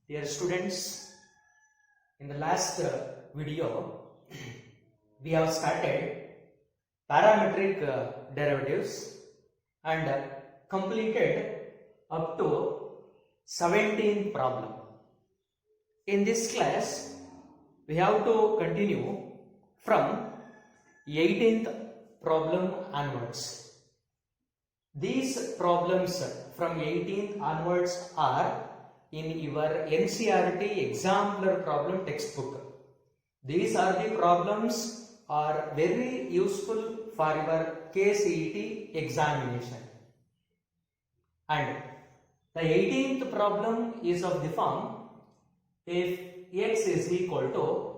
Dear students, in the last video, we have started parametric derivatives and completed up to 17th problem. In this class, we have to continue from 18th problem onwards. These problems from 18th onwards are in your NCERT exemplar problem textbook. These are the problems are very useful for your KCET examination. And the 18th problem is of the form, if x is equal to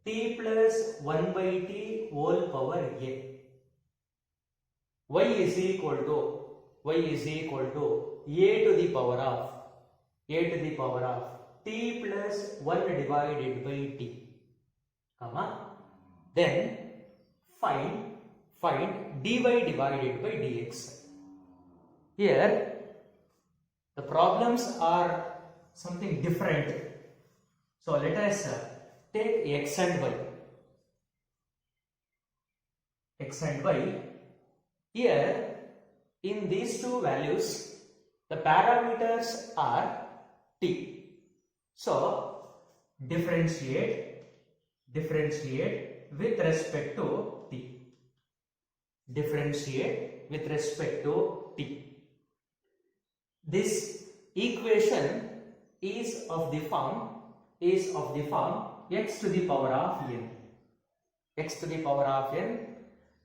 t plus 1 by t whole power a, y is equal to a to the power of t plus 1 divided by t, comma, then find dy divided by dx. Here the problems are something different. So let us take x and y. Here in these two values the parameters are t. So differentiate with respect to t. This equation is of the form x to the power of n.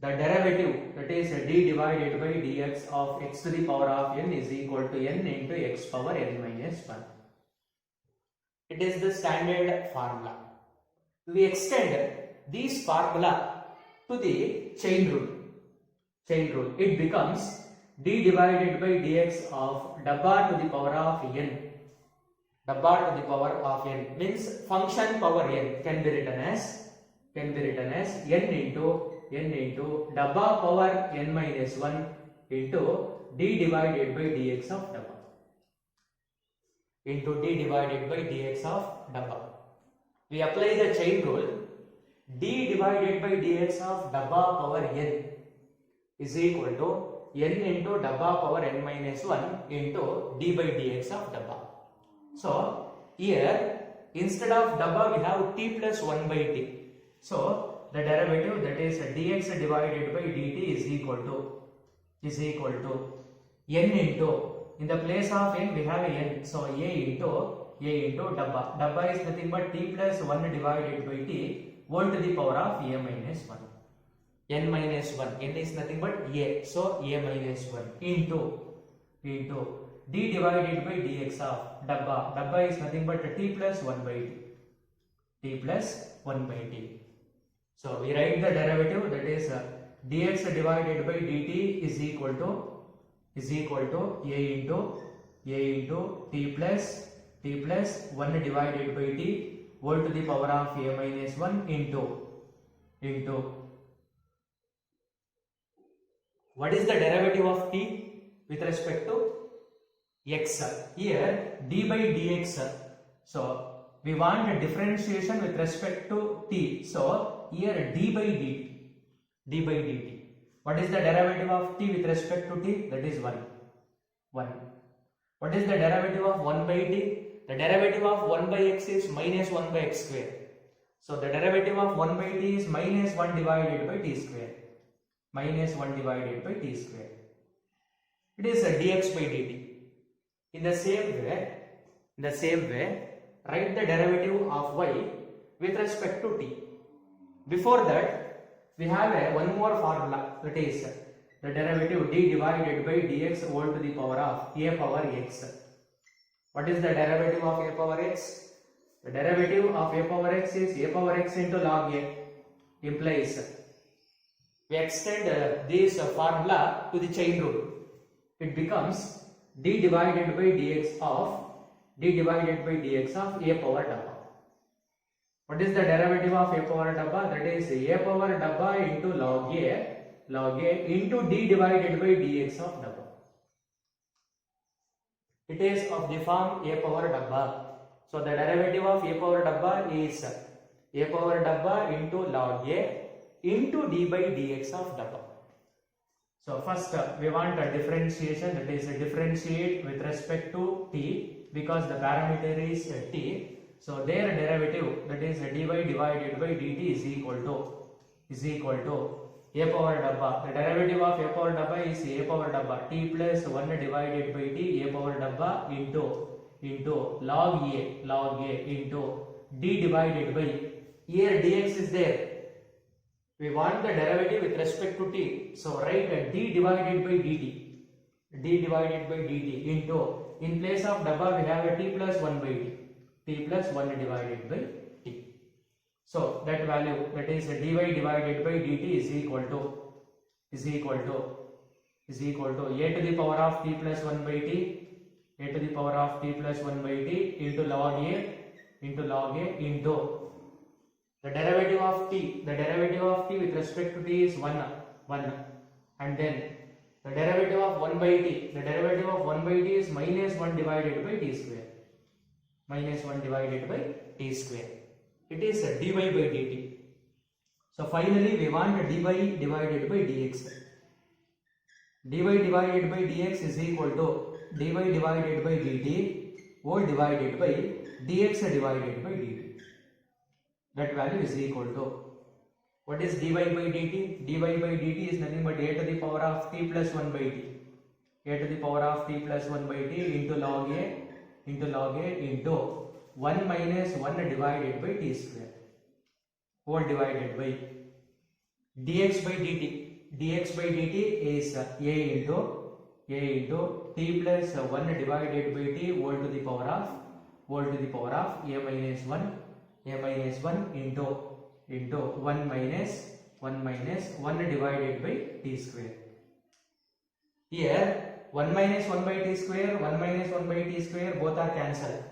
The derivative, that is d divided by dx of x to the power of n is equal to n into x power n minus 1. It is the standard formula. We extend this formula to the chain rule. It becomes d divided by dx of dabba to the power of n. Dabba to the power of n means function power n can be written as n into dabba power n minus 1 into d divided by dx of dabba. We apply the chain rule. D divided by dx of dabba power n is equal to n into dabba power n minus 1 into d by dx of dabba. So here instead of dabba we have t plus 1 by t. So the derivative, that is dx divided by dt is equal to n into, in the place of n we have a n, so a into dabba. Dabba is nothing but t plus 1 divided by t whole to the power of a minus 1. N minus 1, n is nothing but a, so a minus 1 into d divided by dx of dabba. Dabba is nothing but t plus 1 by t. So we write the derivative, that is dx divided by dt is equal to a into t plus 1 divided by t whole to the power of a minus 1 into what is the derivative of t with respect to x? Here d by dx. So we want a differentiation with respect to t. So here d by dt. What is the derivative of t with respect to t? That is 1. What is the derivative of 1 by t? The derivative of 1 by x is minus 1 by x square. So the derivative of 1 by t is minus 1 divided by t square. It is a dx by dt. In the same way, write the derivative of y with respect to t. Before that, we have one more formula, that is the derivative d divided by dx whole to the power of a power x. What is the derivative of a power x? The derivative of a power x is a power x into log a, implies we extend this formula to the chain rule. It becomes d divided by dx of a power dabba. What is the derivative of a power dabba? That is a power dabba into log a into d divided by dx of dabba. It is of the form a power dabba. So the derivative of a power dabba is a power dabba into log a into d by dx of dabba. So first we want a differentiation, that is differentiate with respect to t, because the parameter is t. So their derivative, that is dy divided by dt is equal to a power dabba. The derivative of a power dabba is a power dabba t plus 1 divided by t a power dabba into log a into d divided by, here dx is there. We want the derivative with respect to t. So write d divided by dt into, in place of dabba we have a t plus 1 by t plus 1 divided by t. So that value, that is dy divided by dt is equal to a to the power of t plus 1 by t, a to the power of t plus 1 by t into log a into the derivative of t with respect to t is 1, and then the derivative of 1 by t, is minus 1 divided by t square, it is dy by dt. So finally we want dy divided by dx. Dy divided by dx is equal to dy divided by dt whole divided by dx divided by dt. That value is equal to, what is dy by dt? Dy by dt is nothing but a to the power of t plus 1 by t. A to the power of t plus 1 by t into log a into 1 minus 1 divided by t square whole divided by dx by dt. Dx by dt is a into t plus 1 divided by t whole to the power of a minus 1 into 1 minus 1 divided by t square. Here 1 minus 1 by t square, 1 minus 1 by t square, both are cancelled.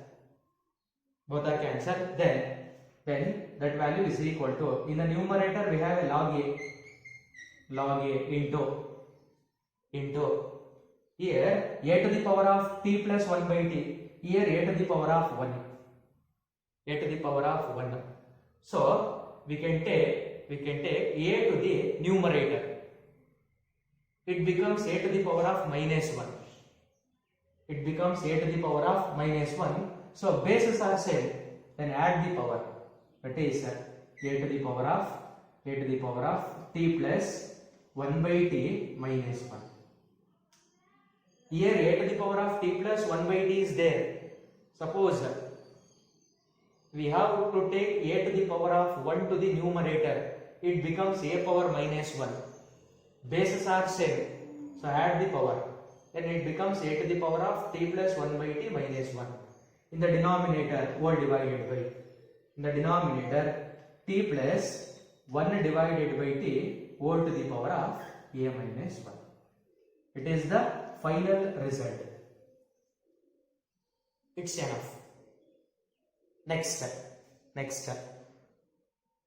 Then that value is equal to, in the numerator we have a log a into here a to the power of t plus 1 by t, here a to the power of 1. So we can take a to the numerator. It becomes a to the power of minus 1. So bases are same. Then add the power. That is a to the power of t plus 1 by t minus 1. Here a to the power of t plus 1 by t is there. Suppose we have to take a to the power of 1 to the numerator, it becomes a power minus 1. Bases are same, so add the power. Then it becomes a to the power of t plus 1 by t minus 1. In the denominator, whole divided by. In the denominator, t plus 1 divided by t whole to the power of a minus 1. It is the final result. It's enough. Next step.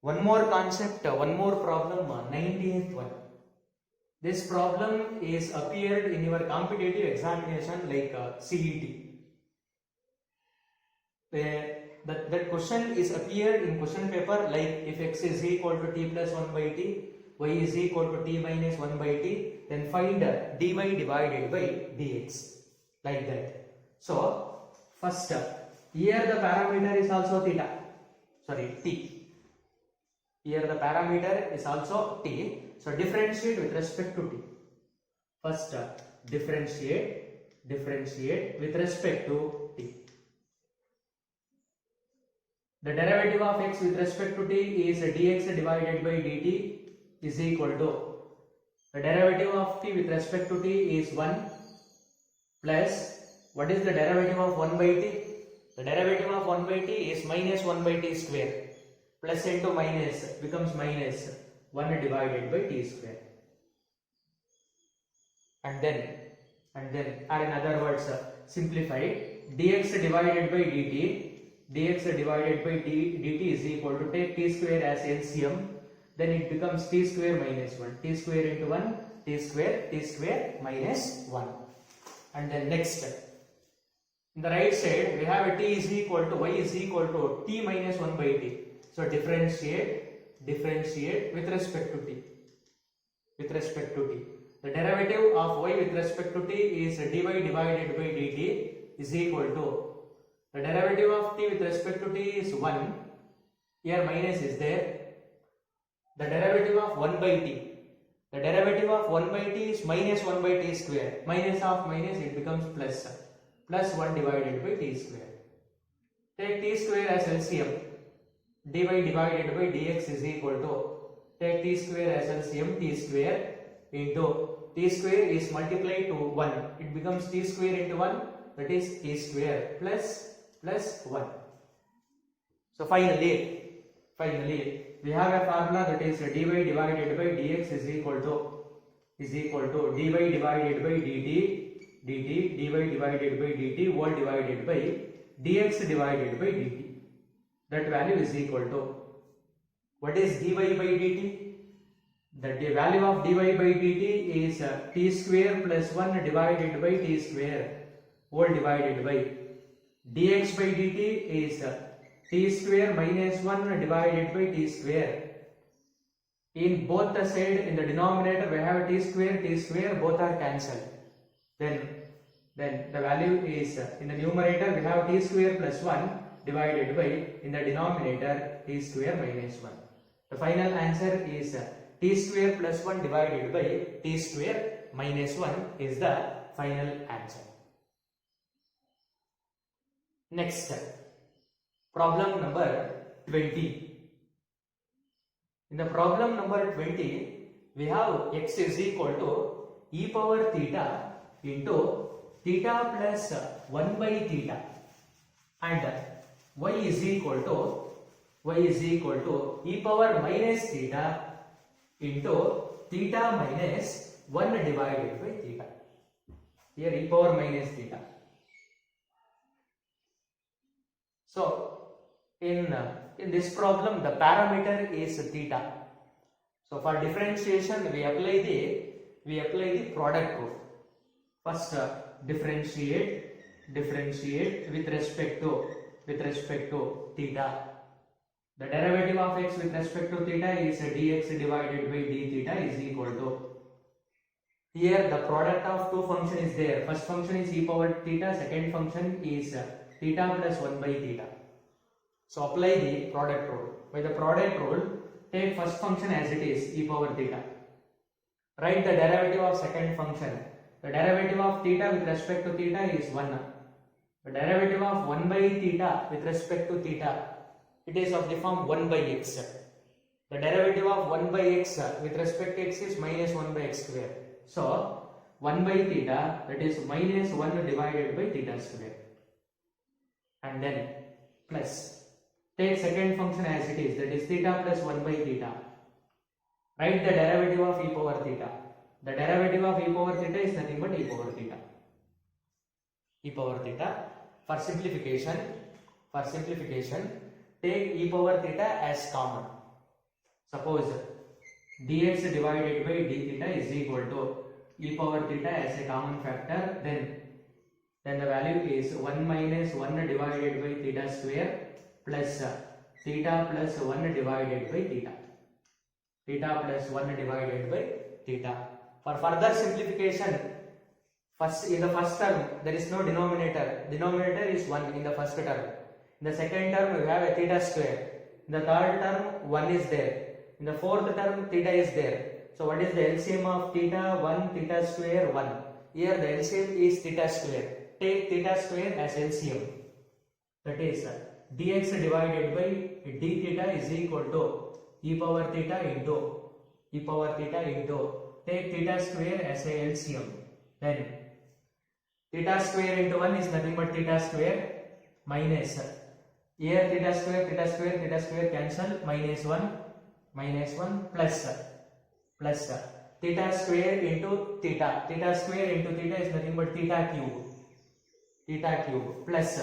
One more concept, one more problem, 90th one. This problem is appeared in your competitive examination like CET. That question is appeared in question paper like, if x is equal to t plus 1 by t, y is equal to t minus 1 by t, then find dy divided by dx, like that. So first, here the parameter is also t. Here the parameter is also t. So differentiate with respect to t. First, differentiate with respect to t. The derivative of x with respect to t is dx divided by dt is equal to, the derivative of t with respect to t is 1 plus, what is the derivative of 1 by t? The derivative of 1 by t is minus 1 by t square. Plus into minus becomes minus 1 divided by t square. And then, or in other words, simplify, dx divided by dt is equal to, take t square as LCM, then it becomes t square minus 1. T square into 1, t square minus 1. And then next In the right side, we have a t is equal to y is equal to t minus 1 by t. So differentiate with respect to t. With respect to t. The derivative of y with respect to t is dy divided by dt is equal to the derivative of t with respect to t is 1. Here minus is there. The derivative of 1 by t. The derivative of 1 by t is minus 1 by t square. Minus of minus, it becomes plus. Plus 1 divided by t square. Take t square as LCM. dy divided by dx is equal to, take t square as LCM, t square into t square is multiplied to 1. It becomes t square into 1, that is t square plus 1. So finally we have a formula that is dy divided by dx is equal to dy divided by dt dy divided by dt whole divided by dx divided by dt. That value is equal to, what is dy by dt? The value of dy by dt is t square plus 1 divided by t square whole divided by dx by dt is t square minus 1 divided by t square. In both the side, in the denominator we have t square, both are cancelled. Then the value is, in the numerator we have t square plus 1 divided by, in the denominator, t square minus 1. The final answer is t square plus 1 divided by t square minus 1 is the final answer. Next, problem number 20. In the problem number 20, we have x is equal to e power theta into theta plus 1 by theta, and y is equal to e power minus theta into theta minus 1 divided by theta. Here e power minus theta. So in this problem the parameter is theta. So for differentiation we apply the product rule. First differentiate with respect to theta. The derivative of x with respect to theta is dx divided by d theta is equal to, here the product of two functions is there. First function is e power theta, second function is theta plus 1 by theta. So apply the product rule. By the product rule, take first function as it is, e power theta. Write the derivative of second function. The derivative of theta with respect to theta is 1. The derivative of 1 by theta with respect to theta, it is of the form 1 by x. The derivative of 1 by x with respect to x is minus 1 by x square. So 1 by theta, that is minus 1 divided by theta square. And then plus, take second function as it is, that is theta plus 1 by theta. Write the derivative of e power theta. The derivative of e power theta is nothing but e power theta. E power theta. For simplification, take e power theta as common. Suppose dx divided by d theta is equal to e power theta as a common factor, then the value is 1 minus 1 divided by theta square plus theta plus 1 divided by theta. Theta plus 1 divided by theta. For further simplification, in the first term there is no denominator. Denominator is 1 in the first term. In the second term we have a theta square. In the third term 1 is there. In the fourth term theta is there. So what is the LCM of theta? 1 theta square 1. Here the LCM is theta square. Take theta square as LCM. That is dx divided by d theta is equal to e power theta into take theta square as a LCM. Then theta square into 1 is nothing but theta square minus, here theta square cancel, minus 1 plus theta square into theta. Theta square into theta is nothing but theta cube plus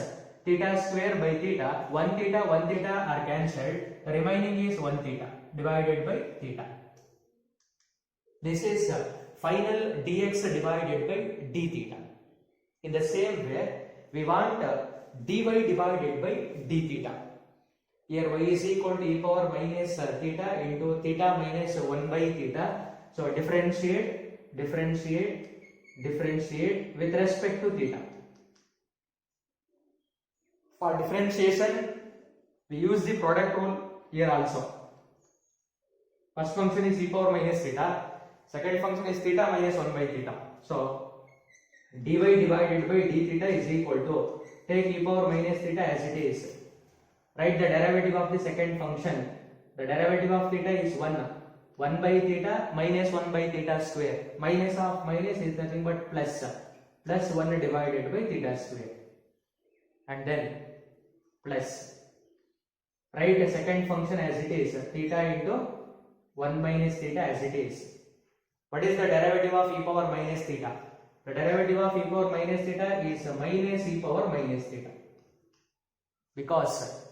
theta square by theta. 1 theta are cancelled, the remaining is 1 theta divided by theta. This is final dx divided by d theta. In the same way, we want dy divided by d theta. Here y is equal to e power minus theta into theta minus 1 by theta. So differentiate with respect to theta. For differentiation, we use the product rule here also. First function is e power minus theta. Second function is theta minus 1 by theta. So dy divided by d theta is equal to, take e power minus theta as it is. Write the derivative of the second function. The derivative of theta is 1 by theta minus 1 by theta square. Minus of minus is nothing but plus 1 divided by theta square. And then plus. Write the second function as it is, theta into 1 minus theta as it is. What is the derivative of e power minus theta? The derivative of e power minus theta is minus e power minus theta. Because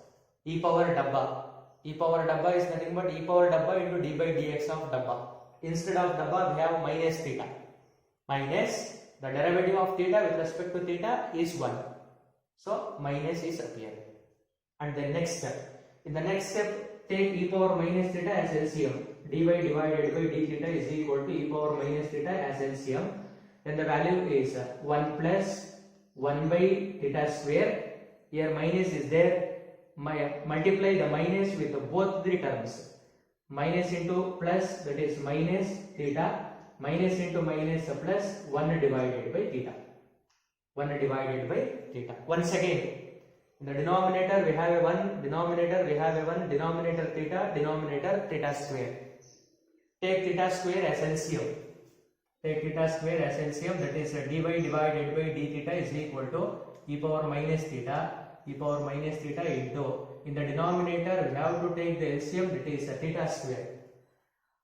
e power dabba is nothing but e power dabba into d by dx of dabba. Instead of dabba we have minus theta. Minus the derivative of theta with respect to theta is 1. So minus is appearing. And the next step. In the next step, take e power minus theta as LCM. dy divided by d theta is equal to e power minus theta as LCM. Then the value is 1 plus 1 by theta square. Here minus is there. Multiply the minus with both the terms. Minus into plus, that is minus theta. Minus into minus plus 1 divided by theta. 1 divided by theta. Once again, in the denominator we have a 1, denominator we have a 1, denominator theta square. Take theta square as LCM. Take theta square as LCM, that is dy divided by d theta is equal to e power minus theta into, in the denominator we have to take the LCM, that is theta square.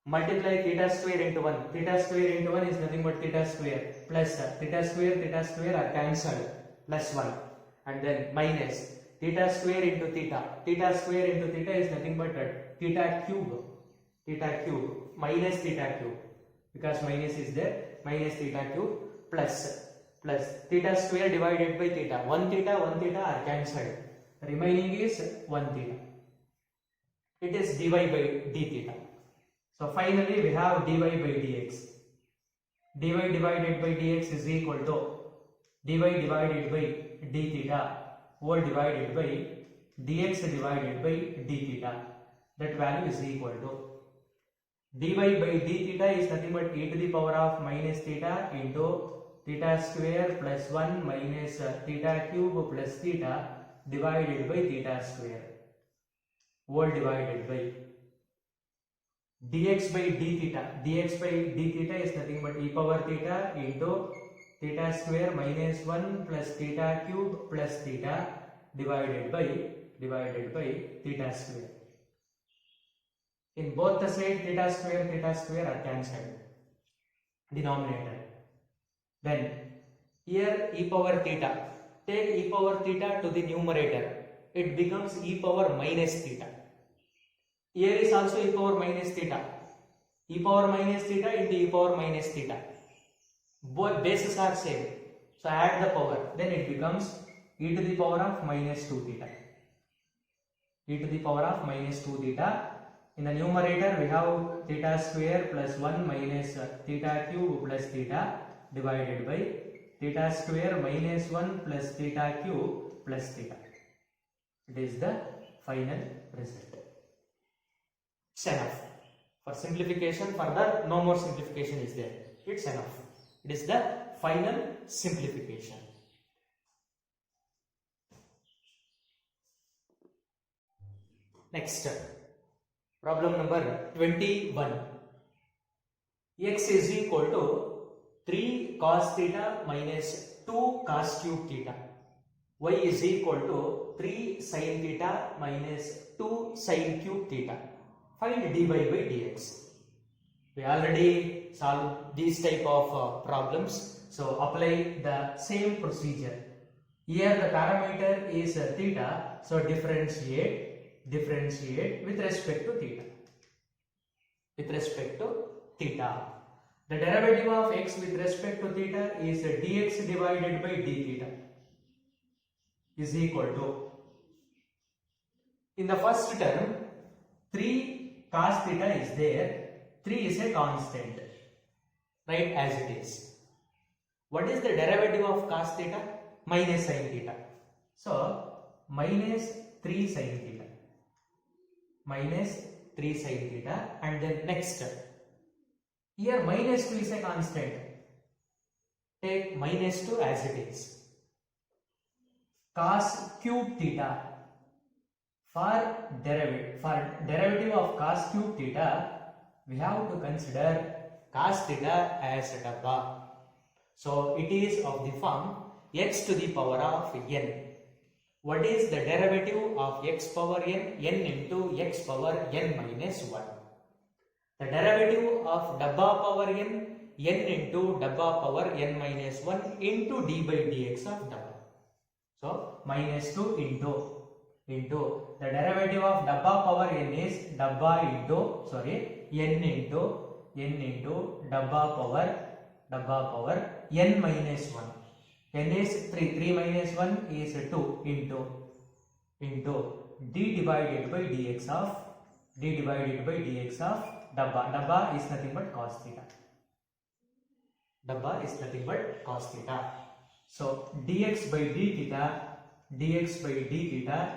Multiply theta square into 1. Theta square into 1 is nothing but theta square, plus theta square are cancelled, plus 1. And then minus theta square into theta. Theta square into theta is nothing but theta cube. Minus theta cube. Because minus is there, minus theta cube plus theta square divided by theta. 1 theta are cancelled. Remaining is 1 theta. It is dy by d theta. So finally we have dy by dx. dy divided by dx is equal to dy divided by d theta whole divided by dx divided by d theta. That value is equal to dy by d theta is nothing but e to the power of minus theta into theta square plus 1 minus theta cube plus theta divided by theta square whole divided by dx by d theta. Dx by d theta is nothing but e power theta into theta square minus 1 plus theta cube plus theta divided by theta square. In both the side theta square are cancelled. Denominator. Then here e power theta. Take e power theta to the numerator. It becomes e power minus theta. Here is also e power minus theta. E power minus theta into e power minus theta. Both bases are same. So add the power. Then it becomes e to the power of minus 2 theta. E to the power of minus 2 theta. In the numerator we have theta square plus 1 minus theta cube plus theta divided by theta square minus 1 plus theta cube plus theta. It is the final result. It's enough. For simplification, further no more simplification is there. It's enough. It is the final simplification. Next, problem number 21. X is equal to 3 cos theta minus 2 cos cube theta. Y is equal to 3 sin theta minus 2 sin cube theta. Find dy by dx. We already solved these type of problems. So apply the same procedure. Here the parameter is theta. So differentiate with respect to theta. The derivative of x with respect to theta is dx divided by d theta. is equal to, in the first term 3 cos theta is there, 3 is a constant, right, as it is. What is the derivative of cos theta? Minus sin theta. So minus 3 sin theta, minus 3 sin theta, and then next here minus 2 is a constant, take minus 2 as it is. Cos cube theta, for derivative of cos cube theta we have to consider cos theta as a dabba. So it is of the form x to the power of n. What is the derivative of x power n? N into x power n minus 1. The derivative of dabba power n, n into dabba power n minus 1 into d by dx of dabba. So minus 2 into the derivative of dabba power n is dabba into, n into dabba power n minus 1. N is 3 minus 1 is 2 into d divided by dx of dabba. Dabba is nothing but cos theta. Dabba is nothing but cos theta. So dx by d theta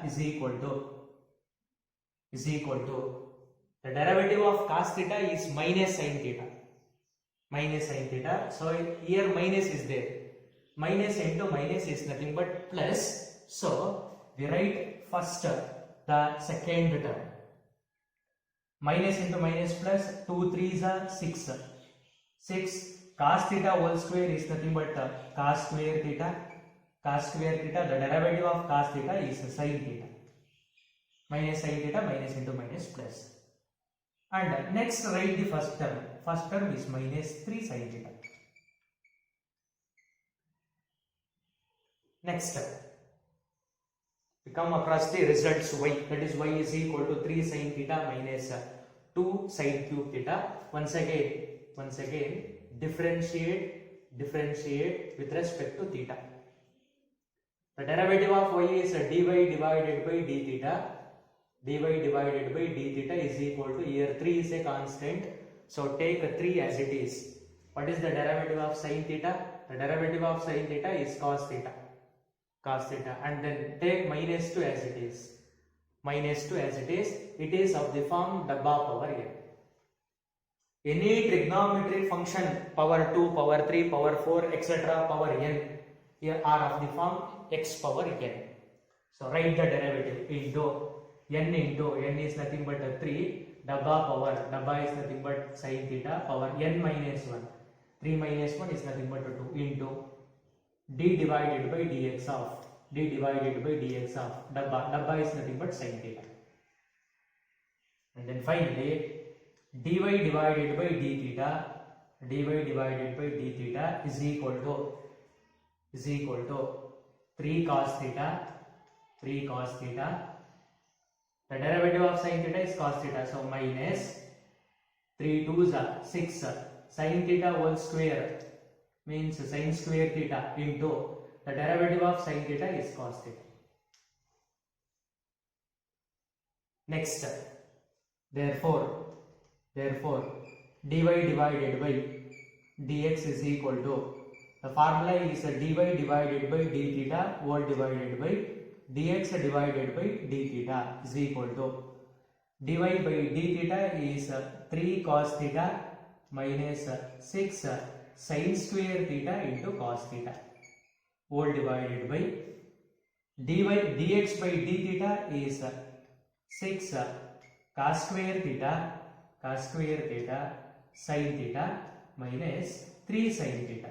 is equal to the derivative of cos theta is minus sin theta. So here minus is there. Minus into minus is nothing but plus. So we write first the second term. Minus into minus plus, 2 3s are 6. 6 cos theta whole square is nothing but cos square theta. The derivative of cos theta is sin theta. Minus sin theta, minus into minus plus. And next write the first term. First term is minus 3 sin theta. Next, we come across the results y, that is y is equal to 3 sin theta minus 2 sin cube theta. Once again differentiate with respect to theta. The derivative of y is dy divided by d theta. Dy divided by d theta is equal to, here 3 is a constant, so take 3 as it is. What is the derivative of sin theta? The derivative of sin theta is cos theta, and then take minus 2 as it is. It is of the form dabba power n. Any trigonometric function power 2, power 3, power 4, etc. power n here are of the form x power n. So write the derivative into n is nothing but 3, dabba is nothing but sin theta, power n minus 1. 3 minus 1 is nothing but 2 into d divided by dx of dabba is nothing but sin theta. And then finally dy divided by d theta is equal to 3 cos theta. The derivative of sin theta is cos theta, so minus 3 2s are 6 sin theta whole square means sin square theta into the derivative of sin theta is cos theta. Next, therefore dy divided by dx is equal to, the formula is dy divided by d theta whole divided by dx divided by d theta is equal to, dy by d theta is 3 cos theta minus 6 sin square theta into cos theta whole divided by dx by d theta is 6 cos square theta sin theta minus 3 sin theta.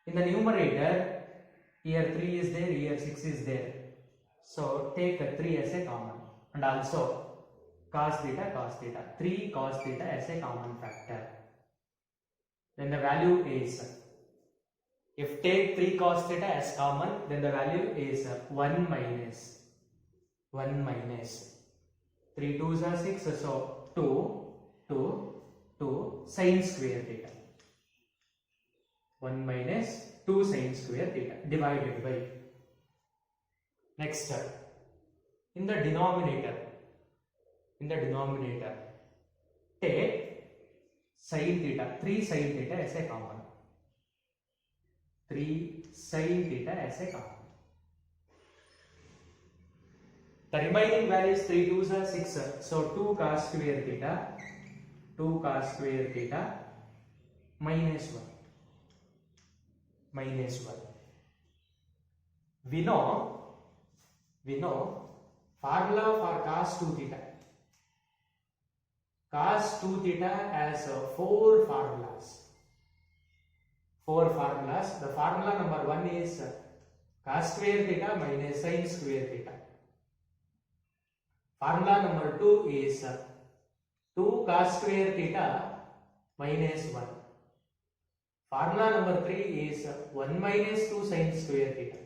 In the numerator, here 3 is there, here 6 is there. So take 3 as a common, and also cos theta, 3 cos theta as a common factor. Then the value is, if take 3 cos theta as common, then the value is 1 minus 3 2s are 6, so 2 sin square theta. 1 minus 2 sin square theta divided by, next in the denominator take sin theta, 3 sin theta as a common, 3 sin theta as a common. The remaining values 3 2s are 6, so 2 cos square theta, 2 cos square theta minus 1, minus 1. We know formula for cos 2 theta. Cos 2 theta has 4 formulas. 4 formulas. The formula number 1 is cos square theta minus sin square theta. Formula number 2 is 2 cos square theta minus 1. Formula number 3 is 1 minus 2 sin square theta.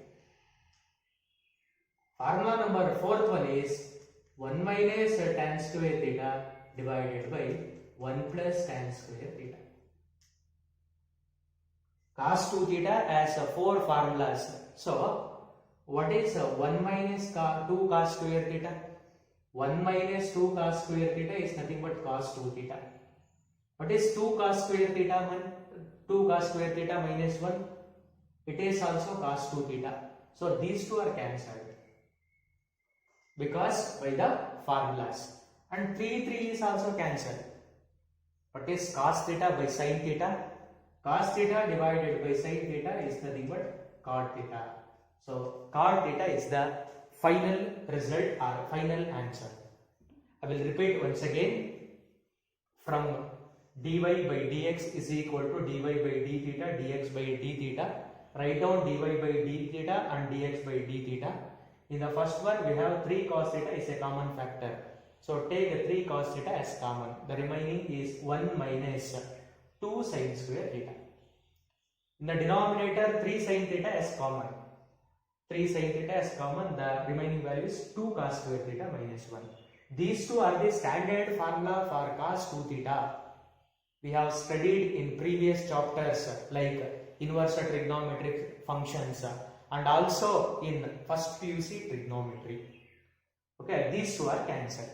Formula number 4th one is 1 minus tan square theta divided by 1 plus tan square theta. Cos 2 theta has 4 formulas. So, what is 1 minus 2 cos square theta? 1 minus 2 cos square theta is nothing but cos 2 theta. What is 2 cos square theta? 2 cos square theta minus 1. It is also cos 2 theta. So, these two are cancelled because by the formulas. And 3 is also cancelled. What is cos theta by sin theta? Cos theta divided by sin theta is nothing but cot theta. So, cot theta is the final result or final answer. I will repeat once again. From dy by dx is equal to dy by d theta, dx by d theta. Write down dy by d theta and dx by d theta. In the first one, we have 3 cos theta is a common factor. So, take 3 cos theta as common. The remaining is 1 minus 2 sin square theta. In the denominator, 3 sin theta as common. 3 sin theta as common. The remaining value is 2 cos square theta minus 1. These two are the standard formula for cos 2 theta. We have studied in previous chapters like inverse trigonometric functions and also in first PUC trigonometry. Okay, these two are cancelled.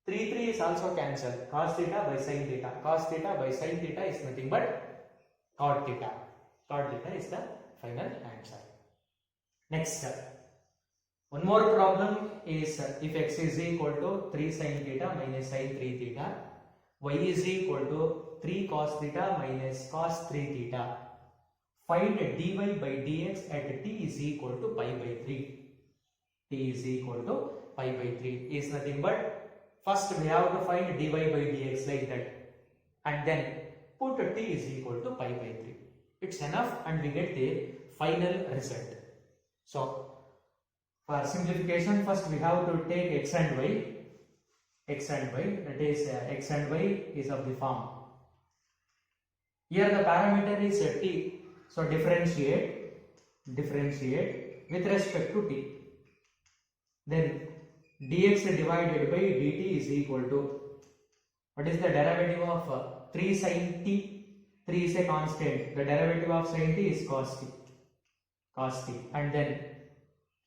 3 is also cancelled. Cos theta by sin theta. Cos theta by sin theta is nothing but cot theta. Cot theta is the final answer. Next, one more problem is if x is equal to 3 sin theta minus sin 3 theta, y is equal to 3 cos theta minus cos 3 theta. Find dy by dx at t is equal to pi by 3. T is equal to pi by 3 is nothing but, first we have to find dy by dx like that and then put t is equal to pi by 3. It's enough and we get the final result. So, for simplification, first we have to take x and y, that is x and y is of the form. Here the parameter is t, so differentiate with respect to t. Then dx divided by dt is equal to, what is the derivative of 3 sin t? 3 is a constant. The derivative of sin t is cos t. And then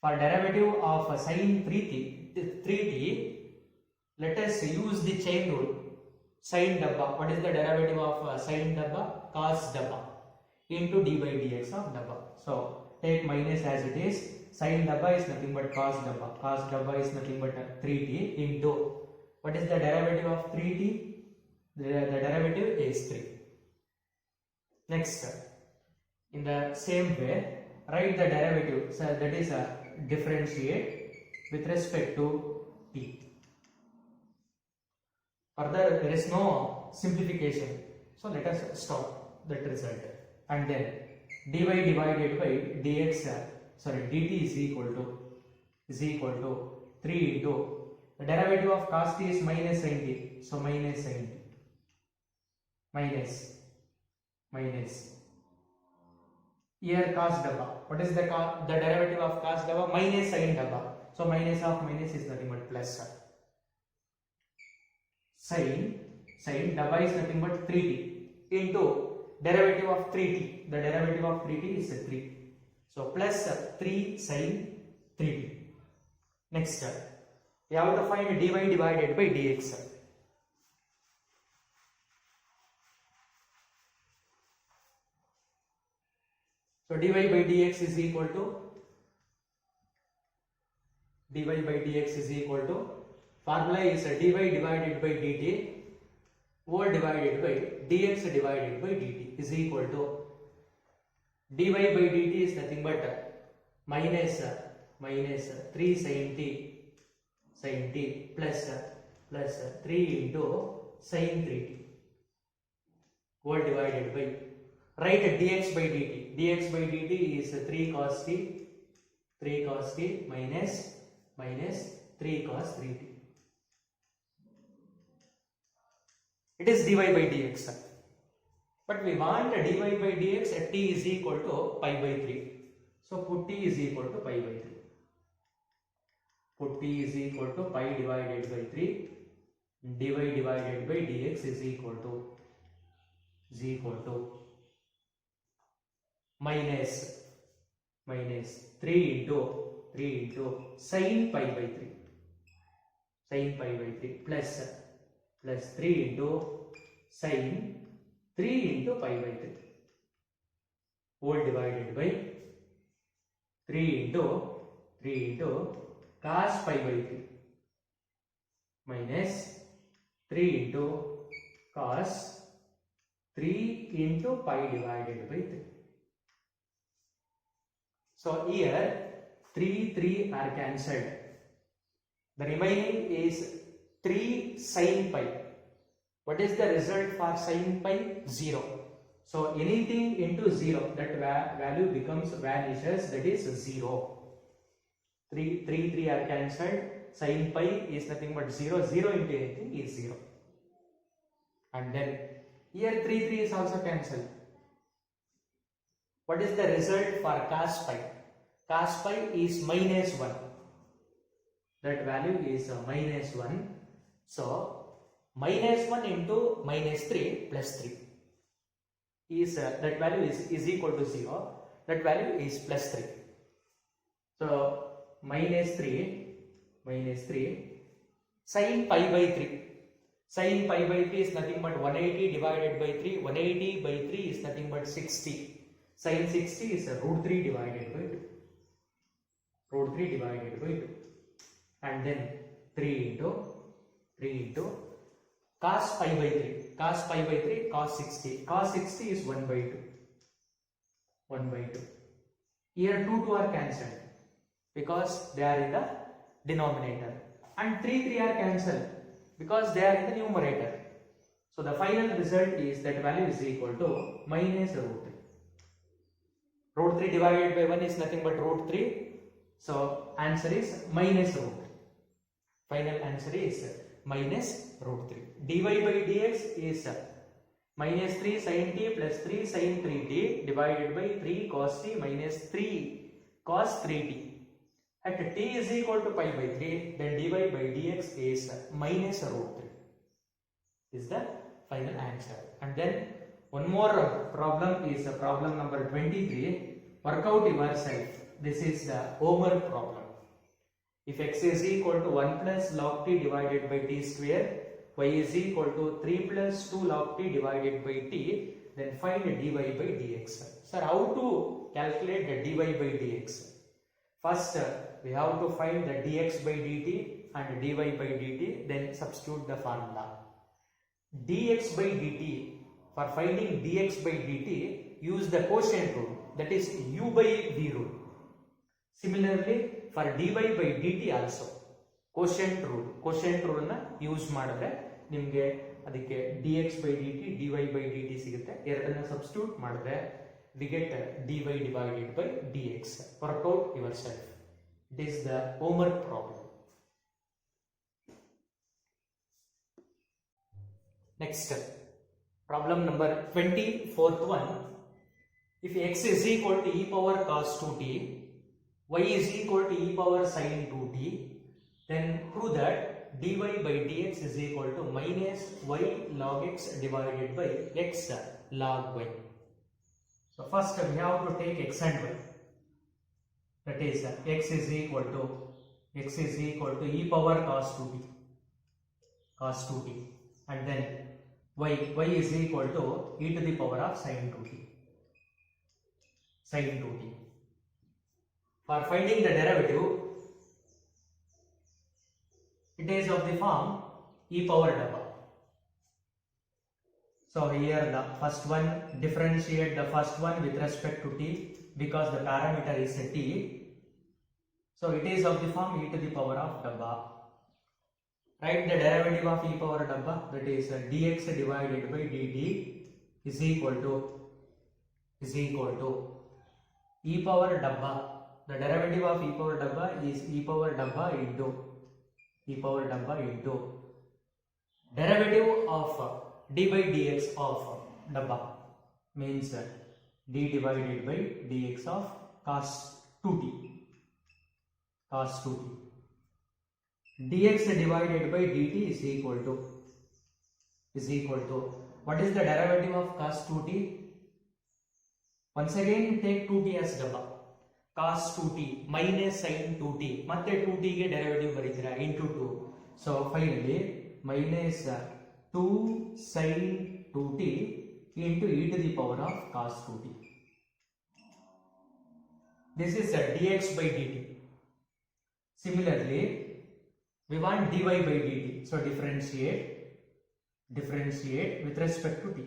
for derivative of sin 3t, let us use the chain rule. Sin dabba. What is the derivative of sin dabba? Cos dabba into d by dx of dabba. So take minus as it is. Sin dabba is nothing but cos dabba. Cos dabba is nothing but 3t into, what is the derivative of 3t? The derivative is 3. Next, in the same way, write the derivative. So that is differentiate with respect to t. Further, there is no simplification. So let us stop that result. And then dy divided by dx, dt is equal to 3 into, the derivative of cos t is minus sin t. So minus sin t. Minus. Here cos dabba. What is the derivative of cos dabba? Minus sin dabba. So minus of minus is nothing but plus. Sin dabba is nothing but 3t into derivative of 3t. The derivative of 3t is 3. So plus 3 sin 3t. Next, we have to find dy divided by dx. So dy by dx is equal to formula is dy divided by dt whole divided by dx divided by dt is equal to dy by dt is nothing but minus 3 sin t plus 3 into sin 3t whole divided by, write dx by dt is 3 cos t minus 3 cos 3t. It is dy by dx. But we want dy by dx at t is equal to pi by 3. So put t is equal to pi by 3. Put t is equal to pi divided by 3. Dy divided by dx is equal to minus 3 into sin pi by 3 plus 3 into sin 3 into pi by 3 whole divided by 3 into cos pi by 3 minus 3 into cos 3 into pi divided by 3. So here 3 are cancelled. The remaining is 3 sin pi. What is the result for sin pi? 0. So anything into 0, that value vanishes, that is 0. 3 are cancelled. Sin pi is nothing but 0. 0 into anything is 0. And then here 3 is also cancelled. What is the result for cos pi? Cos pi is minus 1. That value is minus 1. So minus 1 into minus 3 plus 3 is that value is equal to 0. That value is plus 3. So minus 3 sin pi by 3. Sin pi by 3 is nothing but 180 divided by 3. 180 by 3 is nothing but 60. Sin 60 is root 3 divided by 2. Root 3 divided by 2. And then 3 into cos pi by 3. Cos pi by 3, cos 60. Cos 60 is 1 by 2. 1 by 2. Here 2 are cancelled because they are in the denominator. And 3 are cancelled because they are in the numerator. So the final result is that value is equal to minus root 3. Root 3 divided by 1 is nothing but root 3. So answer is minus root 3. Final answer is minus root 3. Dy by dx is minus 3 sin t plus 3 sin 3t divided by 3 cos t minus 3 cos 3t. At t is equal to pi by 3, then dy by dx is minus root 3. Is the final answer. And then one more problem is problem number 23. Work out yourself. This is the Homer problem. If x is equal to 1 plus log t divided by t square, y is equal to 3 plus 2 log t divided by t, then find dy by dx. Sir, how to calculate the dy by dx? First, we have to find the dx by dt and dy by dt, then substitute the formula. Dx by dt, for finding dx by dt, use the quotient rule, that is u by v rule. Similarly, for dy by dt also, quotient rule na use ಮಾಡಿದ್ರೆ ನಿಮಗೆ ಅದಕ್ಕೆ dx by dt dy by dt ಸಿಗುತ್ತೆ. ಎರಡನ್ನ substitute ಮಾಡಿದ್ರೆ we get dy divided by dx. Work out yourself. It is the Homer problem. Next, problem number 24th one. If x is equal to e power cos 2t, y is equal to e power sin 2t, then prove that dy by dx is equal to minus y log x divided by x log y. So first we have to take x and y. That is x is equal to e power cos 2t, and then y is equal to e to the power of sin 2t. For finding the derivative, it is of the form e power double. So here the first one, differentiate the first one with respect to t because the parameter is a t. So it is of the form e to the power of dabba. Write the derivative of e power dabba, that is dx divided by dt is equal to e power dabba. The derivative of e power dabba is e power dabba into derivative of d by dx of dabba, means d divided by dx of cos 2t. Dx divided by dt is equal to what is the derivative of cos 2t? Once again take 2t as dabba. Cos 2t minus sin 2t. Matte 2t ge derivative baritira into 2. So finally minus 2 sin 2t into e to the power of cos 2t. This is dx by dt. Similarly, we want dy by dt. So differentiate with respect to t.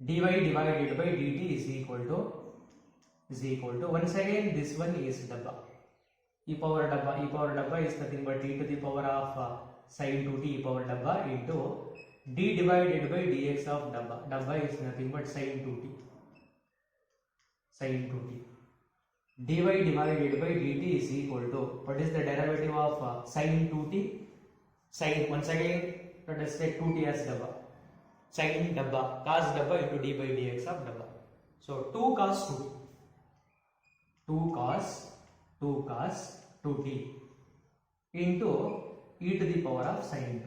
dy divided by dt is equal to once again this one is dabba. E power dabba is nothing but e to the power of sin 2t e power dabba into d divided by dx of dabba. Dabba is nothing but sin 2t. dy divided by dt is equal to what is the derivative of sin 2t? Sin, once again let us take 2t as dabba. Sin dabba, cos dabba into d by dx of dabba. So 2 cos 2t into e to the power of sin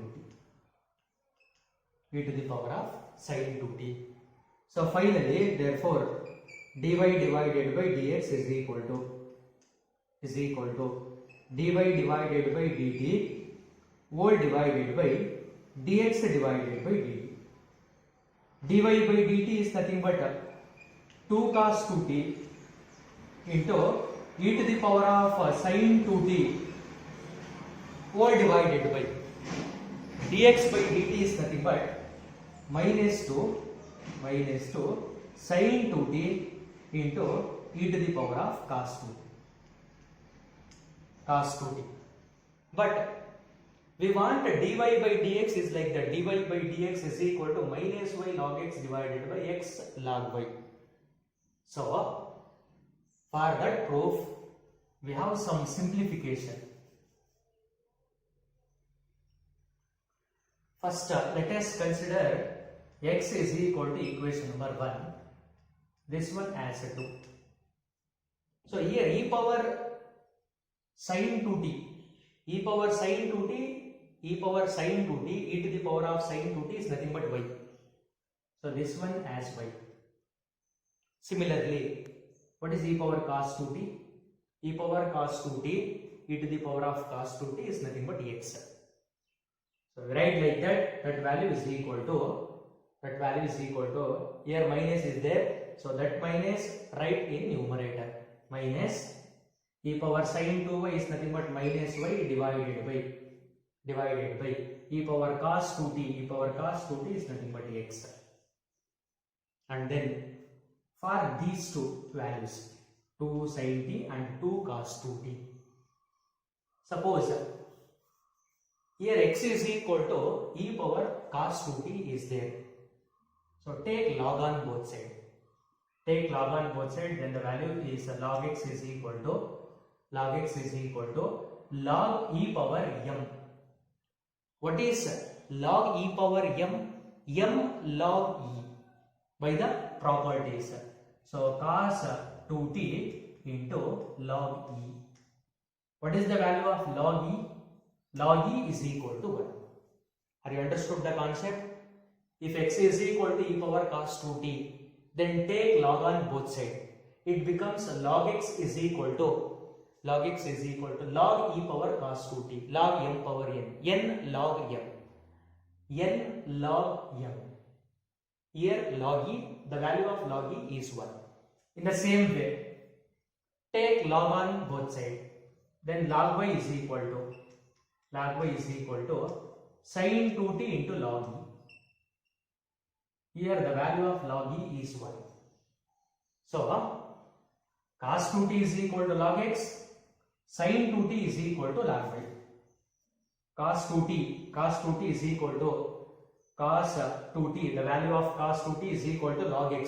2t. So finally, therefore dy divided by dx is equal to dy divided by dt whole divided by dx divided by dt. dy by dt is nothing but 2 cos 2t into e to the power of sin 2t whole divided by dx by dt is nothing but minus 2 sin 2t into e to the power of cos 2t. But we want dy by dx is like that. Dy by dx is equal to minus y log x divided by x log y. So for that proof, we have some simplification. First, let us consider x is equal to equation number 1. This one as a 2. So here e power sin 2t, e power sin 2t, e to the power of sin 2t is nothing but y. So this one as y. Similarly, what is e power cos 2t? E power cos 2t, e to the power of cos 2t is nothing but x. So we write like that, that value is equal to, here minus is there, so that minus write in numerator, minus e power sin 2y is nothing but minus y divided by e power cos 2t, is nothing but x. And then for these two values, 2 sin t and 2 cos 2t, suppose here x is equal to e power cos 2t is there. So take log on both sides. Then the value is log x is equal to log e power m. What is log e power m? M log e by the properties. So cos 2t into log e. What is the value of log e? Log e is equal to 1. Are you understood the concept? If x is equal to e power cos 2t, then take log on both sides. It becomes log x is equal to log e power cos 2t log m power n log m Here log e, the value of log e is 1. In the same way, take log on both sides. Then log y is equal to sin 2t into log e. Here the value of log e is 1. So cos 2t is equal to log x, sin 2t is equal to log y. Cos 2t is equal to cos 2t, the value of cos 2t is equal to log x.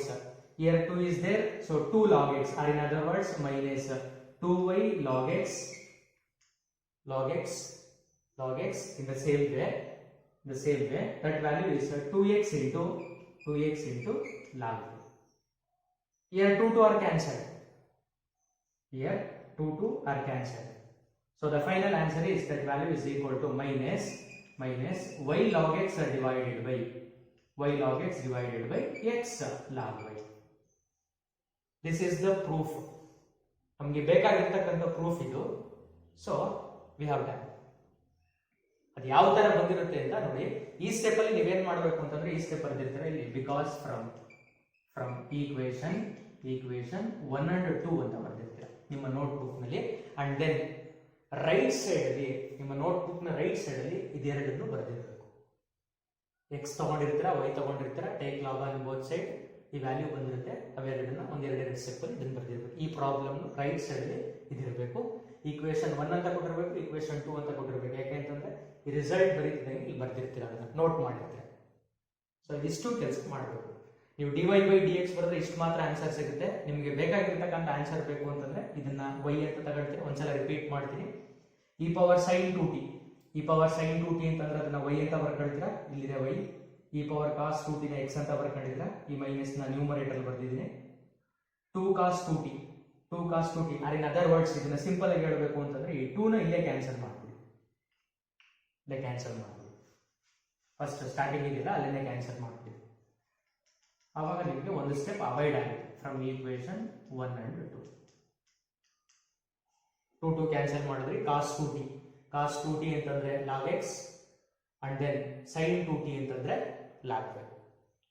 Here 2 is there, so 2 log x, or in other words minus 2y log x in the same way that value is 2x into log y. Here 2 are cancelled. So the final answer is that value is equal to minus y log x divided by x log y. This is the proof. ನಮಗೆ ಬೇಕಾಗಿರ್ತಕ್ಕಂಥ proof ಇದು. So we have done. ಅದು ಯಾವ ತರ ಬಂದಿರುತ್ತೆ ಅಂತ ನೋಡಿ. ಈ ಸ್ಟೆಪ್ ಅಲ್ಲಿ ನೀವೇನ್ ಮಾಡಬೇಕು ಅಂತಂದ್ರೆ ಈ ಸ್ಟೆಪ್ ಬರ್ದಿರ್ತಾರೆ ಇಲ್ಲಿ ಬಿಕಾಸ್ ಫ್ರಮ್ ಈಕ್ವೇಶನ್ 1 and 2 ಅಂತ ಬರ್ದಿರ್ತೀರ ನಿಮ್ಮ ನೋಟ್ ಬುಕ್ ನಲ್ಲಿ. ಅಂಡ್ ದೆನ್ ರೈಟ್ ಸೈಡ್ ಅಲ್ಲಿ ನಿಮ್ಮ ನೋಟ್ ಬುಕ್ ನ ರೈಟ್ ಸೈಡ್ ಅಲ್ಲಿ ಇದೆರಡನ್ನು ಬರೆದಿರಬೇಕು. ಎಕ್ಸ್ ತಗೊಂಡಿರ್ತೀರಾ, ವೈ ತಗೊಂಡಿರ್ತೀರಾ, take log on both side, ಈ ವ್ಯಾಲ್ಯೂ ಬಂದಿರುತ್ತೆ. ಅವೆರಡನ್ನ ಒಂದೆರಡು ಸ್ಟೆಪ್ ಅಲ್ಲಿ ಇದನ್ನು ಬರೆದಿರಬೇಕು. ಈ ಪ್ರಾಬ್ಲಮ್ ರೈಟ್ ಸೈಡ್ ಅಲ್ಲಿ ಇದಿರಬೇಕು. ಈಕ್ವೇಶನ್ 1 ಅಂತ ಕೊಟ್ಟಿರಬೇಕು, ಈಕ್ವೇಶನ್ 2 ಅಂತ ಕೊಟ್ಟಿರಬೇಕು. ಯಾಕೆಂತಂದ್ರೆ ಈ ರಿಸಲ್ಟ್ ಬರೀತಿದ್ದಂಗೆ ಇಲ್ಲಿ ಬರ್ದಿರ್ತೀರ, ಅದನ್ನ ನೋಟ್ ಮಾಡಿರ್ತೀರ. ಸೊ ಇದಿಷ್ಟು ಕೆಲಸ ಮಾಡಬೇಕು. ನೀವು dy by dx ಬರೆದ್ರೆ ಇಷ್ಟು ಮಾತ್ರ ಆನ್ಸರ್ ಸಿಗುತ್ತೆ. ನಿಮಗೆ ಬೇಕಾಗಿರ್ತಕ್ಕಂಥ ಆನ್ಸರ್ ಬೇಕು ಅಂತಂದ್ರೆ ಇದನ್ನ y ಅಂತ ತಗೊಳ್ತೀರಿ. ಒಂದ್ಸಲ ರಿಪೀಟ್ ಮಾಡ್ತೀನಿ. e ಪವರ್ sin 2t ಅಂತಂದ್ರೆ ಅದನ್ನ y ಅಂತ ಬರ್ಕೊಳ್ತೀರಾ. ಇಲ್ಲಿದೆ y. e power cos 2t ನ x ಅಂತ ಬರ್ಕೊಂಡಿದ್ದೀರಾ. ಈ ಮೈನಸ್ ನ ನ್ಯೂಮರೇಟರ್ ಅಲ್ಲಿ ಬರ್ದಿದ್ದೀನಿ. 2 cos 2t or in other words ಇದನ್ನ ಸಿಂಪಲ್ ಆಗಿ ಹೇಳಬೇಕು ಅಂತಂದ್ರೆ ಈ 2 ನ ಇಲ್ಲೇ ಕ್ಯಾನ್ಸಲ್ ಮಾಡ್ಬಿಡಿ. ಫಸ್ಟ್ ಸ್ಟಾರ್ಟಿಂಗ್ ಇದೆಯಲ್ಲ ಅಲ್ಲೇ ಕ್ಯಾನ್ಸಲ್ ಮಾಡ್ಬಿಡಿ. ಆವಾಗ ನಿಮಗೆ ಒಂದು ಸ್ಟೆಪ್ ಅವಾಯ್ಡ್ ಆಗುತ್ತೆ ಫ್ರಮ್ ಈಕ್ವೇಶನ್ 1 and 2 ಕ್ಯಾನ್ಸಲ್ ಮಾಡಿದ್ರಿ. cos 2t ಅಂತಂದ್ರೆ log x and then sin 2t ಅಂತಂದ್ರೆ log y.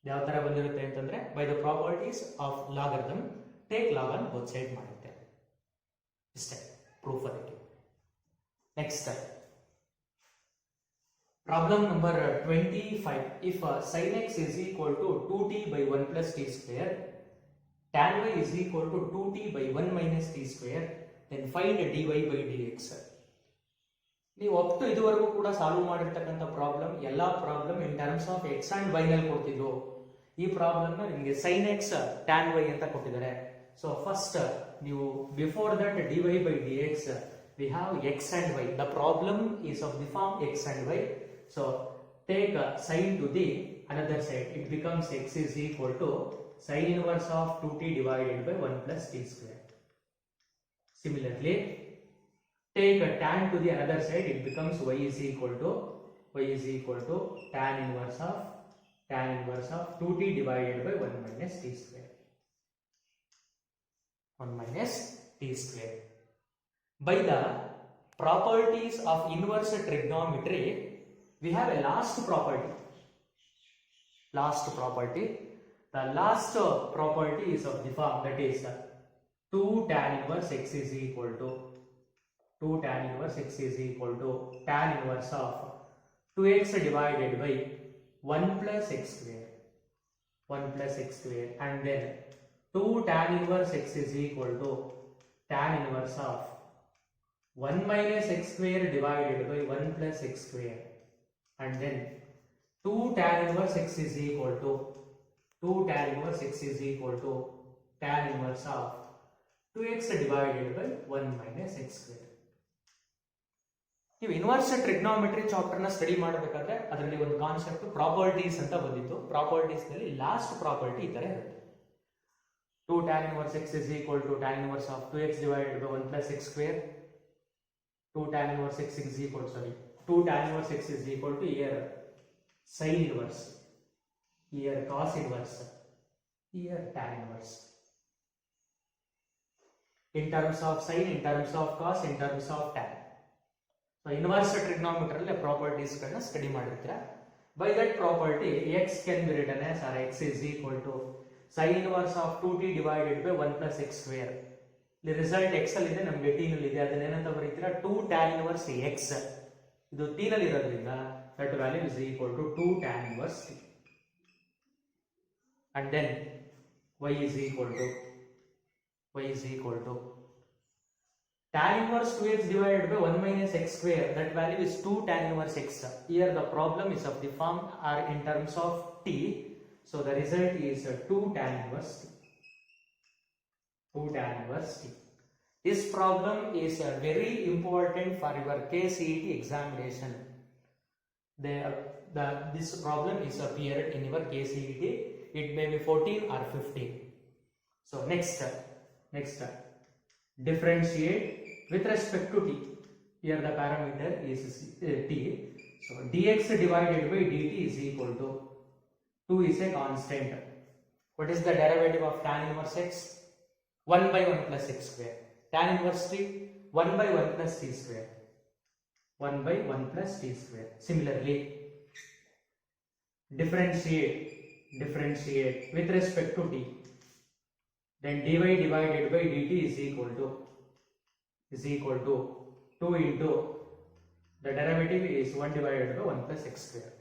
ಯಾವ ತರ ಬಂದಿರುತ್ತೆ ಅಂತಂದ್ರೆ by the properties of logarithm take log on both side ಮಾಡುತ್ತೆ. ಇಷ್ಟೇ ಪ್ರೂಫ್ ಅದಕ್ಕೆ. Next problem number 25. If sin x is equal to 2t by 1 plus t square, tan y is equal to 2t by 1 minus t square, then find dy by dx. ನೀವು up to ಇದುವರೆಗೂ ಕೂಡ solve ಮಾಡಿರ್ತಕ್ಕಂಥ problem ಎಲ್ಲಾ problem in terms of x and y ನಲ್ಲಿ ಕೊಡ್ತಿದ್ರು. ಈ problem ನ ನಿಮಗೆ sin x tan y ಅಂತ ಕೊಟ್ಟಿದ್ದಾರೆ. ಸೊ ಫಸ್ಟ್ ನೀವು before that dy by dx we have x and y. The problem is of the form x and y. So take sin to the another side. It becomes x is equal to sin inverse of 2t divided by 1 plus t square. Similarly, take tan to the another side. It becomes y is equal to tan inverse of 2t divided by 1 minus t square. By the properties of inverse trigonometry, we have a last property. The last property is of the form that is 2 tan inverse x is equal to tan inverse of 2x divided by 1 plus x square, and then 2 tan inverse x is equal to tan inverse of 1 minus x square divided by 1 plus x square, and then 2 tan inverse x is equal to tan inverse of 2x divided by 1 minus x square. ನೀವು inverse trigonometry chapter ನ study ಮಾಡಬೇಕಾದ್ರೆ ಅದರಲ್ಲಿ ಒಂದು concept properties ಅಂತ ಬಂದಿತ್ತು. Properties ನಲ್ಲಿ last property ಈ ತರ ಇರುತ್ತೆ. 2 tan inverse x is equal to tan inverse of 2x divided by 1 plus x square. 2 tan inverse x is equal to here sin inverse, here cos inverse, here tan inverse. In terms of sin, in terms of cos, in terms of tan. So inverse trigonometry alle properties galna study ಮಾಡಿರ್ತೀರಾ. By that property x can be written as or x is equal to sin inverse of 2t divided by 1 plus x square. The result x ಅಲ್ಲಿ ಇದೆ, ನಮಗೆ t ನಲ್ಲಿ ಇದೆ, ಅದನ್ನ ಏನಂತ ಬರೀತೀರಾ 2 tan inverse x. ಇದು t ನಲ್ಲಿ ಇರೋದ್ರಿಂದ that value is equal to 2 tan inverse t. And then y is equal to tan inverse 2x divided by 1 minus x square. That value is 2 tan inverse x. Here the problem is of the form or in terms of t. So the result is 2 tan inverse t. 2 tan inverse t. This problem is very important for your KCET examination. This problem is appeared in your KCET. It may be 14 or 15. So next differentiate with respect to t. Here the parameter is t. So dx divided by dt is equal to 2 is a constant. What is the derivative of tan inverse x? 1 by 1 plus x square. Tan inverse t 1 by 1 plus t square. 1 by 1 plus t square. Similarly, differentiate with respect to t. Then dy divided by dt is equal to 2 into the derivative is 1 divided by 1 plus x square.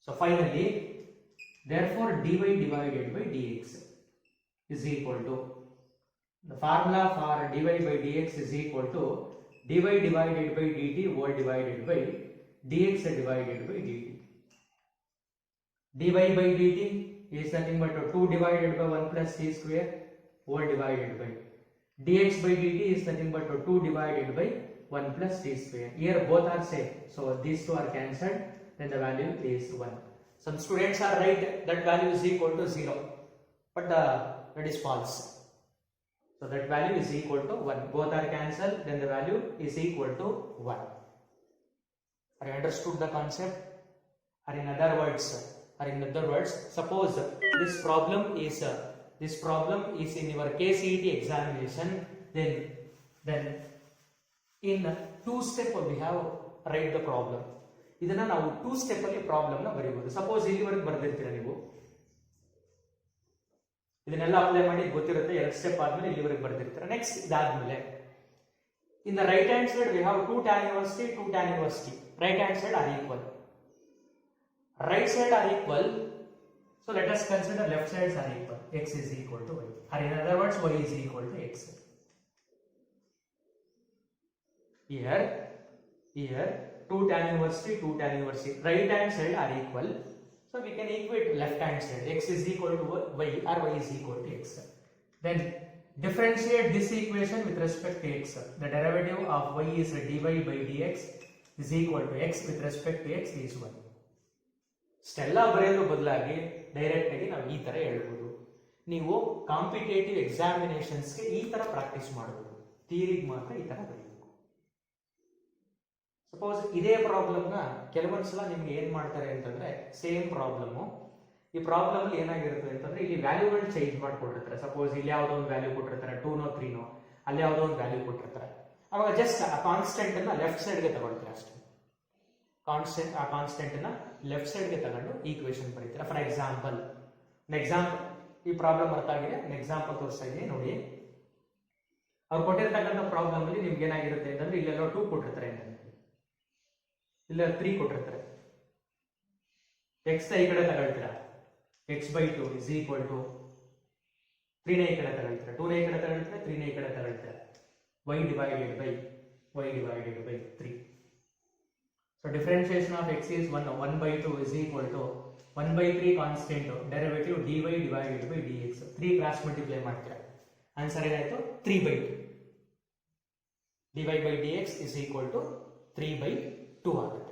So finally, therefore dy divided by dx is equal to, the formula for dy by dx is equal to dy divided by dt whole divided by dx divided by dt. dy by dt is nothing but 2 divided by 1 plus t square whole divided by dx by dt is nothing but 2 divided by 1 plus t square. Here both are same, so these two are cancelled, then the value is 1. Some students are right that value is equal to 0, but that is false. So that value is equal to 1. Both are cancelled, then the value is equal to 1. Are you understood the concept? Or in other words, suppose this problem is in your KCET examination, then in 2 step we have write the problem. ಇದನ್ನ ನಾವು 2 step ಅಲ್ಲಿ problem ನ ಬರೀಬಹುದು. Suppose ಇಲ್ಲಿವರೆಗೆ ಬರ್ದಿರ್ತೀರಾ ನೀವು, ಇದನ್ನೆಲ್ಲ apply ಮಾಡಿ ಗೊತ್ತಿರುತ್ತೆ, 2 step ಆದ್ಮೇಲೆ ಇಲ್ಲಿವರೆಗೆ ಬರ್ದಿರ್ತೀರಾ. ನೆಕ್ಸ್ಟ್ ಇದಾದ್ಮೇಲೆ in the right hand side we have 2 tan inverse t, 2 tan inverse t. Right hand side are equal. Right side are equal. So let us consider left sides are equal. X is equal to y. Or in other words, y is equal to x. Here 2 tan inverse t, 2 tan inverse t. Right hand side are equal. So we can equate left hand side. X is equal to y or y is equal to x. Then differentiate this equation with respect to x. The derivative of y is dy by dx is equal to x with respect to x is 1. ಇಷ್ಟೆಲ್ಲ ಬರೆಯೋದು ಬದಲಾಗಿ direct ಆಗಿ ನಾವು ಈ ತರ ಹೇಳ್ಬೋದು. ನೀವು competitive ಎಕ್ಸಾಮಿನೇಷನ್ಸ್ಗೆ ಈ ತರ ಪ್ರಾಕ್ಟೀಸ್ ಮಾಡಬಹುದು, ಥಿಯರಿಗೆ ಮಾತ್ರ ಈ ತರ ಬರೀಬೇಕು. ಸಪೋಸ್ ಇದೇ ಪ್ರಾಬ್ಲಮ್ನ ಕೆಲವೊಂದ್ಸಲ ನಿಮ್ಗೆ ಏನ್ ಮಾಡ್ತಾರೆ ಅಂತಂದ್ರೆ, ಸೇಮ್ ಪ್ರಾಬ್ಲಮ್, ಈ ಪ್ರಾಬ್ಲಮ್ ಅಲ್ಲಿ ಏನಾಗಿರುತ್ತೆ ಅಂತಂದ್ರೆ ಇಲ್ಲಿ ವ್ಯಾಲ್ಯೂಗಳು ಚೇಂಜ್ ಮಾಡ್ಕೊಟ್ಟಿರ್ತಾರೆ. ಸಪೋಸ್ ಇಲ್ಲಿ ಯಾವುದೋ ಒಂದು ವ್ಯಾಲ್ಯೂ ಕೊಟ್ಟಿರ್ತಾರೆ 2 ನೋ 3 ನೋ, ಅಲ್ಲಿ ಯಾವುದೋ ಒಂದು ವ್ಯಾಲ್ಯೂ ಕೊಟ್ಟಿರ್ತಾರೆ. ಅವಾಗ ಜಸ್ಟ್ ಆ ಕಾನ್ಸ್ಟೆಂಟ್ ಅನ್ನ ಲೆಫ್ಟ್ ಸೈಡ್ಗೆ ತಗೊಳ್ತೀರಾ ಅಷ್ಟೇ. ಆ ಕಾನ್ಸ್ಟೆಂಟ್ ನ ಲೆಫ್ಟ್ ಸೈಡ್ಗೆ ತಗೊಂಡು ಈಕ್ವೇಶನ್ ಬರೀತೀರಾ. ಫಾರ್ ಎಕ್ಸಾಂಪಲ್ ಈ ಪ್ರಾಬ್ಲಮ್ ಅರ್ಥ ಆಗಿದೆ, ಎಕ್ಸಾಂಪಲ್ ತೋರಿಸ್ತಾ ಇದೀನಿ ನೋಡಿ. ಅವ್ರು ಕೊಟ್ಟಿರ್ತಕ್ಕಂಥ ಪ್ರಾಬ್ಲಮ್ ಅಲ್ಲಿ ನಿಮ್ಗೆ ಏನಾಗಿರುತ್ತೆ ಅಂತಂದ್ರೆ ಇಲ್ಲೆಲ್ಲ 2 ಕೊಟ್ಟಿರ್ತಾರೆ, ಇಲ್ಲ 3 ಕೊಟ್ಟಿರ್ತಾರೆ. ಎಕ್ಸ್ ನ ಈ ಕಡೆ ತಗೊಳ್ತೀರಾ, x by 2 is equal to 3 ನ ಈ ಕಡೆ ತಗೊಳ್ತೀರಾ, 2 ನ ಈ ಕಡೆ ತಗೊಳ್ತೀರಾ, 3 ನ ಈ ಕಡೆ ತಗೊಳ್ತೀರಾ, y divided by 3. So differentiation of x is 1 by 2 is equal to 1 by 3 constant derivative dy divided by dx. 3 cross multiply ಮಾಡ್ತೀರಾ, ಆನ್ಸರ್ ಏನಾಯ್ತು 3 by 2. dy by dx is equal to 3 by 2 ಆಗುತ್ತೆ.